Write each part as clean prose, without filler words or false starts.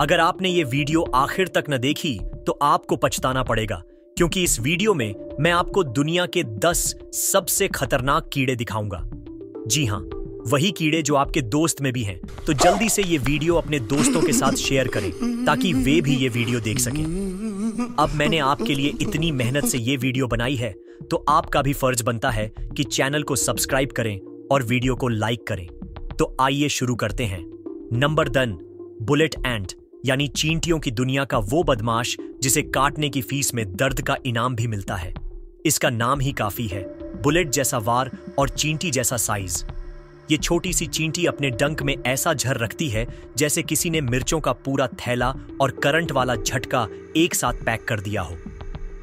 अगर आपने ये वीडियो आखिर तक न देखी तो आपको पछताना पड़ेगा, क्योंकि इस वीडियो में मैं आपको दुनिया के 10 सबसे खतरनाक कीड़े दिखाऊंगा। जी हाँ, वही कीड़े जो आपके दोस्त में भी हैं। तो जल्दी से ये वीडियो अपने दोस्तों के साथ शेयर करें ताकि वे भी ये वीडियो देख सकें। अब मैंने आपके लिए इतनी मेहनत से ये वीडियो बनाई है, तो आपका भी फर्ज बनता है कि चैनल को सब्सक्राइब करें और वीडियो को लाइक करें। तो आइए शुरू करते हैं। नंबर 10, बुलेट एंट यानी चींटियों की दुनिया का वो बदमाश जिसे काटने की फीस में दर्द का इनाम भी मिलता है। इसका नाम ही काफी है, बुलेट जैसा वार और चींटी जैसा साइज। ये छोटी सी चींटी अपने डंक में ऐसा झर रखती है जैसे किसी ने मिर्चों का पूरा थैला और करंट वाला झटका एक साथ पैक कर दिया हो।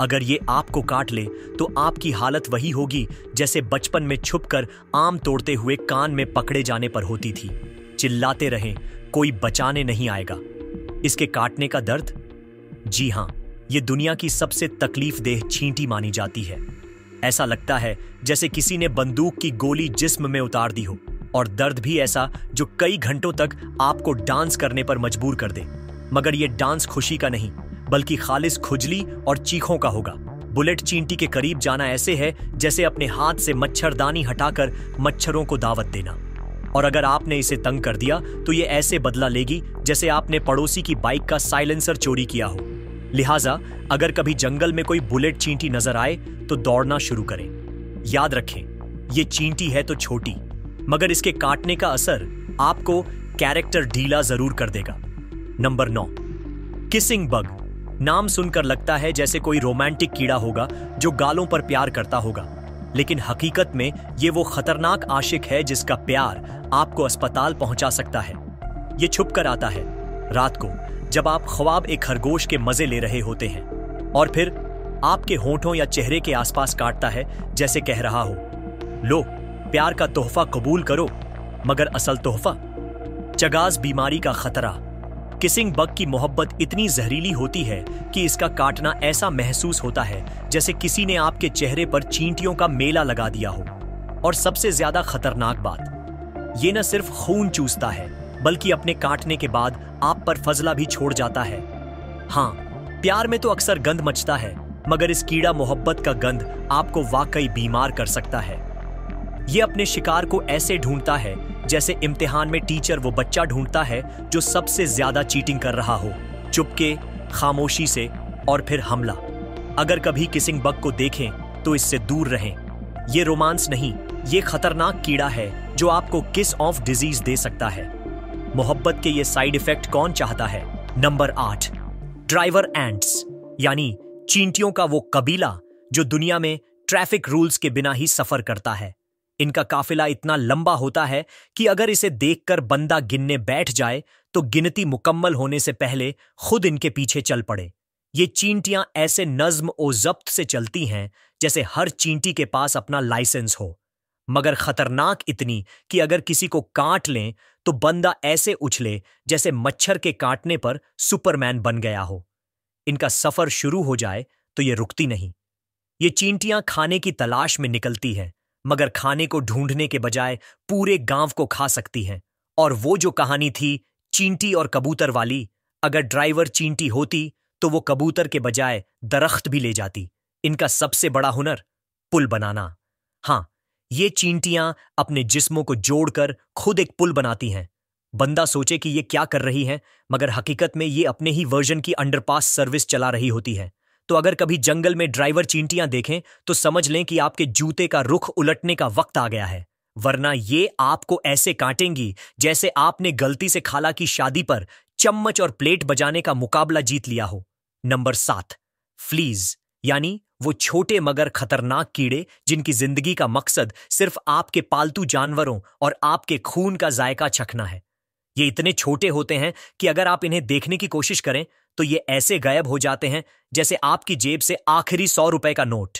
अगर ये आपको काट ले तो आपकी हालत वही होगी जैसे बचपन में छुपकर आम तोड़ते हुए कान में पकड़े जाने पर होती थी। चिल्लाते रहें, कोई बचाने नहीं आएगा। इसके काटने का दर्द? जी हाँ, ये दुनिया की सबसे तकलीफदेह चींटी मानी जाती है। ऐसा लगता है जैसे किसी ने बंदूक की गोली जिस्म में उतार दी हो, और दर्द भी ऐसा जो कई घंटों तक आपको डांस करने पर मजबूर कर दे। मगर ये डांस खुशी का नहीं, बल्कि खालिस खुजली और चीखों का होगा। बुलेट चींटी के करीब जाना ऐसे है जैसे अपने हाथ से मच्छरदानी हटाकर मच्छरों को दावत देना। और अगर आपने इसे तंग कर दिया तो ये ऐसे बदला लेगी जैसे आपने पड़ोसी की बाइक का साइलेंसर चोरी किया हो। लिहाजा अगर कभी जंगल में कोई बुलेट चींटी नजर आए तो दौड़ना शुरू करें। याद रखें, ये चींटी है तो छोटी, मगर इसके काटने का असर आपको कैरेक्टर ढीला जरूर कर देगा। Number 9, kissing bug. नाम सुनकर लगता है जैसे कोई रोमांटिक कीड़ा होगा जो गालों पर प्यार करता होगा, लेकिन हकीकत में ये वो खतरनाक आशिक है जिसका प्यार आपको अस्पताल पहुंचा सकता है। ये छुप कर आता है रात को, जब आप ख्वाब एक खरगोश के मजे ले रहे होते हैं, और फिर आपके होंठों या चेहरे के आसपास काटता है जैसे कह रहा हो, लो प्यार का तोहफा कबूल करो। मगर असल तोहफा चगास बीमारी का खतरा। किसिंग बग की मोहब्बत इतनी जहरीली होती है कि इसका काटना ऐसा महसूस होता है जैसे किसी ने आपके चेहरे पर चींटियों का मेला लगा दिया हो। और सबसे ज्यादा खतरनाक बात, ये न सिर्फ खून चूसता है, बल्कि अपने काटने के बाद आप पर फजला भी छोड़ जाता है। हाँ, प्यार में तो अक्सर गंध मचता है, मगर इस कीड़ा मोहब्बत का गंध आपको वाकई बीमार कर सकता है। ये अपने शिकार को ऐसे ढूंढता है जैसे इम्तिहान में टीचर वो बच्चा ढूंढता है जो सबसे ज्यादा चीटिंग कर रहा हो, चुपके, खामोशी से, और फिर हमला। अगर कभी किसिंग बग को देखें तो इससे दूर रहें। ये रोमांस नहीं, ये खतरनाक कीड़ा है जो आपको किस ऑफ डिजीज दे सकता है। मोहब्बत के ये साइड इफेक्ट कौन चाहता है? नंबर 8, ड्राइवर एंट्स यानी चींटियों का वो कबीला जो दुनिया में ट्रैफिक रूल्स के बिना ही सफर करता है। इनका काफिला इतना लंबा होता है कि अगर इसे देखकर बंदा गिनने बैठ जाए तो गिनती मुकम्मल होने से पहले खुद इनके पीछे चल पड़े। ये चींटियां ऐसे नज्म और जब्त से चलती हैं जैसे हर चींटी के पास अपना लाइसेंस हो, मगर खतरनाक इतनी कि अगर किसी को काट लें तो बंदा ऐसे उछले जैसे मच्छर के काटने पर सुपरमैन बन गया हो। इनका सफर शुरू हो जाए तो ये रुकती नहीं। ये चींटियां खाने की तलाश में निकलती हैं, मगर खाने को ढूंढने के बजाय पूरे गांव को खा सकती हैं। और वो जो कहानी थी चींटी और कबूतर वाली, अगर ड्राइवर चींटी होती तो वो कबूतर के बजाय दरख्त भी ले जाती। इनका सबसे बड़ा हुनर, पुल बनाना। हाँ, ये चींटियां अपने जिस्मों को जोड़कर खुद एक पुल बनाती हैं। बंदा सोचे कि ये क्या कर रही हैं, मगर हकीकत में ये अपने ही वर्जन की अंडरपास सर्विस चला रही होती है। तो अगर कभी जंगल में ड्राइवर चींटियां देखें तो समझ लें कि आपके जूते का रुख उलटने का वक्त आ गया है, वरना ये आपको ऐसे काटेंगी जैसे आपने गलती से खाला की शादी पर चम्मच और प्लेट बजाने का मुकाबला जीत लिया हो। नंबर 7, फ्लीज यानी वो छोटे मगर खतरनाक कीड़े जिनकी जिंदगी का मकसद सिर्फ आपके पालतू जानवरों और आपके खून का जायका चखना है। ये इतने छोटे होते हैं कि अगर आप इन्हें देखने की कोशिश करें तो ये ऐसे गायब हो जाते हैं जैसे आपकी जेब से आखिरी 100 रुपए का नोट।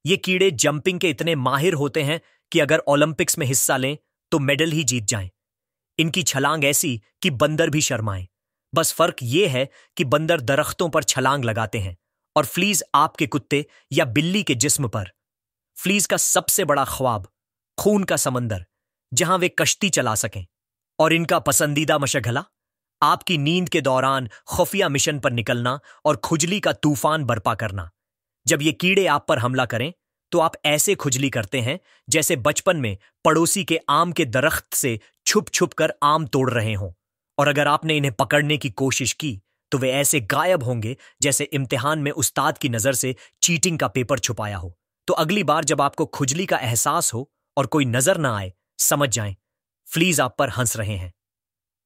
ये कीड़े जंपिंग के इतने माहिर होते हैं कि अगर ओलंपिक्स में हिस्सा लें तो मेडल ही जीत जाएं। इनकी छलांग ऐसी कि बंदर भी शर्माएं। बस फर्क ये है कि बंदर दरख्तों पर छलांग लगाते हैं और फ्लीज आपके कुत्ते या बिल्ली के जिस्म पर। फ्लीज का सबसे बड़ा ख्वाब खून का समंदर, जहां वे कश्ती चला सकें। और इनका पसंदीदा मशगला आपकी नींद के दौरान खुफिया मिशन पर निकलना और खुजली का तूफान बर्पा करना। जब ये कीड़े आप पर हमला करें तो आप ऐसे खुजली करते हैं जैसे बचपन में पड़ोसी के आम के दरख्त से छुप छुप कर आम तोड़ रहे हों। और अगर आपने इन्हें पकड़ने की कोशिश की तो वे ऐसे गायब होंगे जैसे इम्तिहान में उस्ताद की नजर से चीटिंग का पेपर छुपाया हो। तो अगली बार जब आपको खुजली का एहसास हो और कोई नजर ना आए, समझ जाएं फ्लीज आप पर हंस रहे हैं।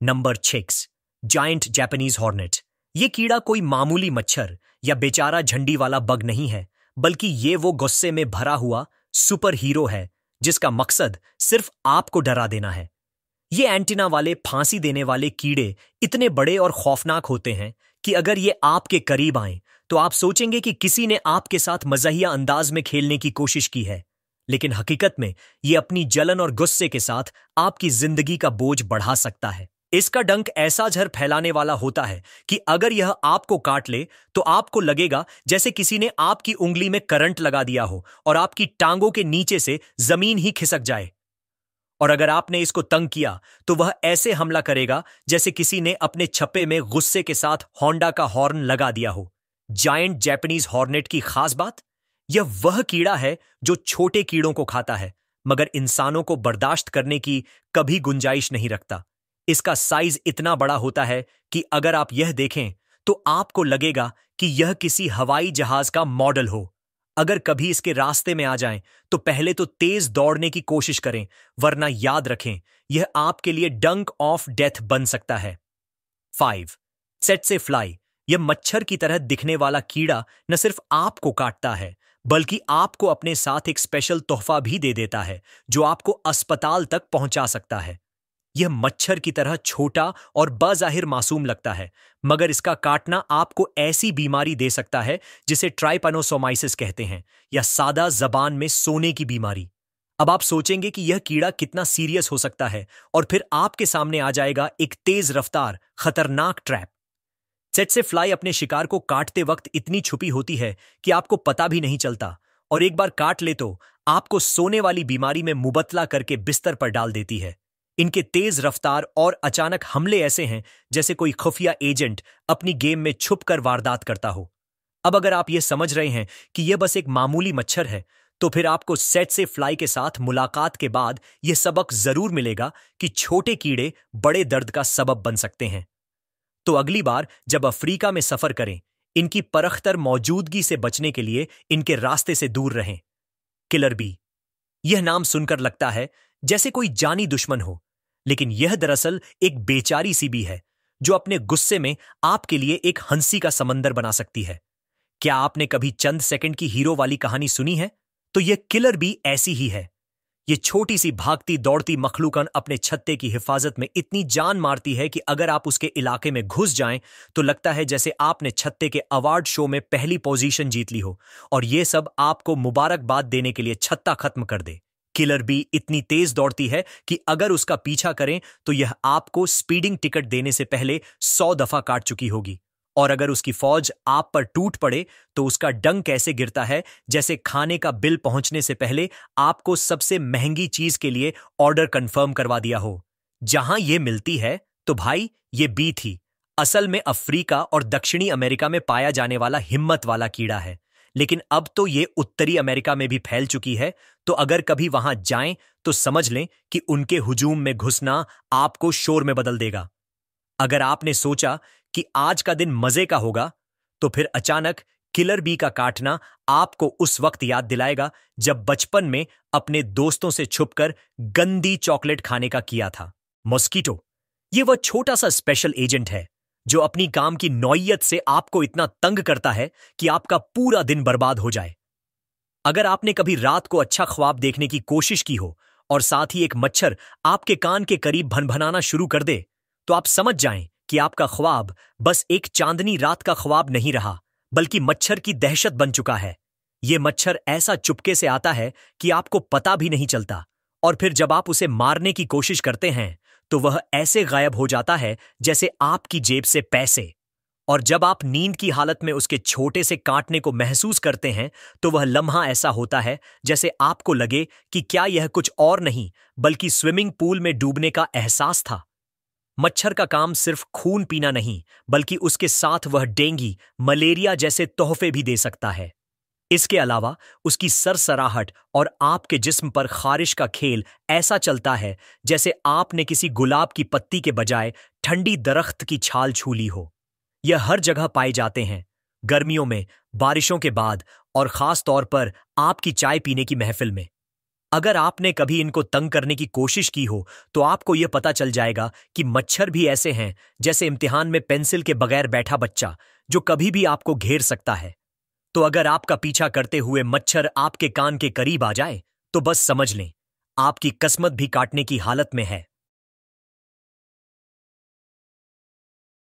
Number 6, giant Japanese hornet. ये कीड़ा कोई मामूली मच्छर या बेचारा झंडी वाला बग नहीं है, बल्कि ये वो गुस्से में भरा हुआ सुपर हीरो है जिसका मकसद सिर्फ आपको डरा देना है। ये एंटीना वाले फांसी देने वाले कीड़े इतने बड़े और खौफनाक होते हैं कि अगर ये आपके करीब आएं तो आप सोचेंगे कि किसी ने आपके साथ मज़ाहिया अंदाज में खेलने की कोशिश की है, लेकिन हकीकत में ये अपनी जलन और गुस्से के साथ आपकी जिंदगी का बोझ बढ़ा सकता है। इसका डंक ऐसा जहर फैलाने वाला होता है कि अगर यह आपको काट ले तो आपको लगेगा जैसे किसी ने आपकी उंगली में करंट लगा दिया हो और आपकी टांगों के नीचे से जमीन ही खिसक जाए। और अगर आपने इसको तंग किया तो वह ऐसे हमला करेगा जैसे किसी ने अपने छप्पे में गुस्से के साथ होंडा का हॉर्न लगा दिया हो। जायंट जापानीज हॉर्नेट की खास बात, यह वह कीड़ा है जो छोटे कीड़ों को खाता है मगर इंसानों को बर्दाश्त करने की कभी गुंजाइश नहीं रखता। इसका साइज इतना बड़ा होता है कि अगर आप यह देखें तो आपको लगेगा कि यह किसी हवाई जहाज का मॉडल हो। अगर कभी इसके रास्ते में आ जाएं तो पहले तो तेज दौड़ने की कोशिश करें, वरना याद रखें यह आपके लिए डंक ऑफ डेथ बन सकता है। 5, सेट फ्लाई। यह मच्छर की तरह दिखने वाला कीड़ा न सिर्फ आपको काटता है बल्कि आपको अपने साथ एक स्पेशल तोहफा भी दे देता है जो आपको अस्पताल तक पहुंचा सकता है। यह मच्छर की तरह छोटा और बज़ाहिर मासूम लगता है, मगर इसका काटना आपको ऐसी बीमारी दे सकता है जिसे ट्राइपैनोसोमाइसिस कहते हैं, या सादा जबान में सोने की बीमारी। अब आप सोचेंगे कि यह कीड़ा कितना सीरियस हो सकता है और फिर आपके सामने आ जाएगा एक तेज रफ्तार खतरनाक ट्रैप। सेट फ्लाई अपने शिकार को काटते वक्त इतनी छुपी होती है कि आपको पता भी नहीं चलता, और एक बार काट ले तो आपको सोने वाली बीमारी में मुबतला करके बिस्तर पर डाल देती है। इनके तेज रफ्तार और अचानक हमले ऐसे हैं जैसे कोई खुफिया एजेंट अपनी गेम में छुपकर वारदात करता हो। अब अगर आप यह समझ रहे हैं कि यह बस एक मामूली मच्छर है, तो फिर आपको सेट फ्लाई के साथ मुलाकात के बाद यह सबक जरूर मिलेगा कि छोटे कीड़े बड़े दर्द का सबब बन सकते हैं। तो अगली बार जब अफ्रीका में सफर करें, इनकी परखतर मौजूदगी से बचने के लिए इनके रास्ते से दूर रहें। Killer bee. यह नाम सुनकर लगता है जैसे कोई जानी दुश्मन हो, लेकिन यह दरअसल एक बेचारी सी बी है जो अपने गुस्से में आपके लिए एक हंसी का समंदर बना सकती है। क्या आपने कभी चंद सेकंड की हीरो वाली कहानी सुनी है? तो यह किलर बी ऐसी ही है। यह छोटी सी भागती दौड़ती मखलूकन अपने छत्ते की हिफाजत में इतनी जान मारती है कि अगर आप उसके इलाके में घुस जाएं तो लगता है जैसे आपने छत्ते के अवार्ड शो में पहली पोजीशन जीत ली हो, और यह सब आपको मुबारकबाद देने के लिए छत्ता खत्म कर दे। किलर बी इतनी तेज दौड़ती है कि अगर उसका पीछा करें तो यह आपको स्पीडिंग टिकट देने से पहले 100 दफा काट चुकी होगी, और अगर उसकी फौज आप पर टूट पड़े तो उसका डंक ऐसे गिरता है जैसे खाने का बिल पहुंचने से पहले आपको सबसे महंगी चीज के लिए ऑर्डर कंफर्म करवा दिया हो। जहां यह मिलती है तो भाई ये बी थी। असल में अफ्रीका और दक्षिणी अमेरिका में पाया जाने वाला हिम्मत वाला कीड़ा है, लेकिन अब तो ये उत्तरी अमेरिका में भी फैल चुकी है। तो अगर कभी वहां जाएं तो समझ लें कि उनके हुजूम में घुसना आपको शोर में बदल देगा। अगर आपने सोचा कि आज का दिन मजे का होगा, तो फिर अचानक किलर बी का काटना आपको उस वक्त याद दिलाएगा जब बचपन में अपने दोस्तों से छुपकर गंदी चॉकलेट खाने का किया था। मॉस्किटो। ये वह छोटा सा स्पेशल एजेंट है जो अपनी काम की नौइयत से आपको इतना तंग करता है कि आपका पूरा दिन बर्बाद हो जाए। अगर आपने कभी रात को अच्छा ख्वाब देखने की कोशिश की हो और साथ ही एक मच्छर आपके कान के करीब भनभनाना शुरू कर दे, तो आप समझ जाएं कि आपका ख्वाब बस एक चांदनी रात का ख्वाब नहीं रहा, बल्कि मच्छर की दहशत बन चुका है। यह मच्छर ऐसा चुपके से आता है कि आपको पता भी नहीं चलता, और फिर जब आप उसे मारने की कोशिश करते हैं तो वह ऐसे गायब हो जाता है जैसे आपकी जेब से पैसे। और जब आप नींद की हालत में उसके छोटे से काटने को महसूस करते हैं तो वह लम्हा ऐसा होता है जैसे आपको लगे कि क्या यह कुछ और नहीं बल्कि स्विमिंग पूल में डूबने का एहसास था। मच्छर का काम सिर्फ खून पीना नहीं, बल्कि उसके साथ वह डेंगू, मलेरिया जैसे तोहफे भी दे सकता है। इसके अलावा उसकी सरसराहट और आपके जिस्म पर खारिश का खेल ऐसा चलता है जैसे आपने किसी गुलाब की पत्ती के बजाय ठंडी दरख्त की छाल छू ली हो। यह हर जगह पाए जाते हैं, गर्मियों में, बारिशों के बाद और खास तौर पर आपकी चाय पीने की महफिल में। अगर आपने कभी इनको तंग करने की कोशिश की हो तो आपको यह पता चल जाएगा कि मच्छर भी ऐसे हैं जैसे इम्तिहान में पेंसिल के बगैर बैठा बच्चा, जो कभी भी आपको घेर सकता है। तो अगर आपका पीछा करते हुए मच्छर आपके कान के करीब आ जाए तो बस समझ लें, आपकी किस्मत भी काटने की हालत में है।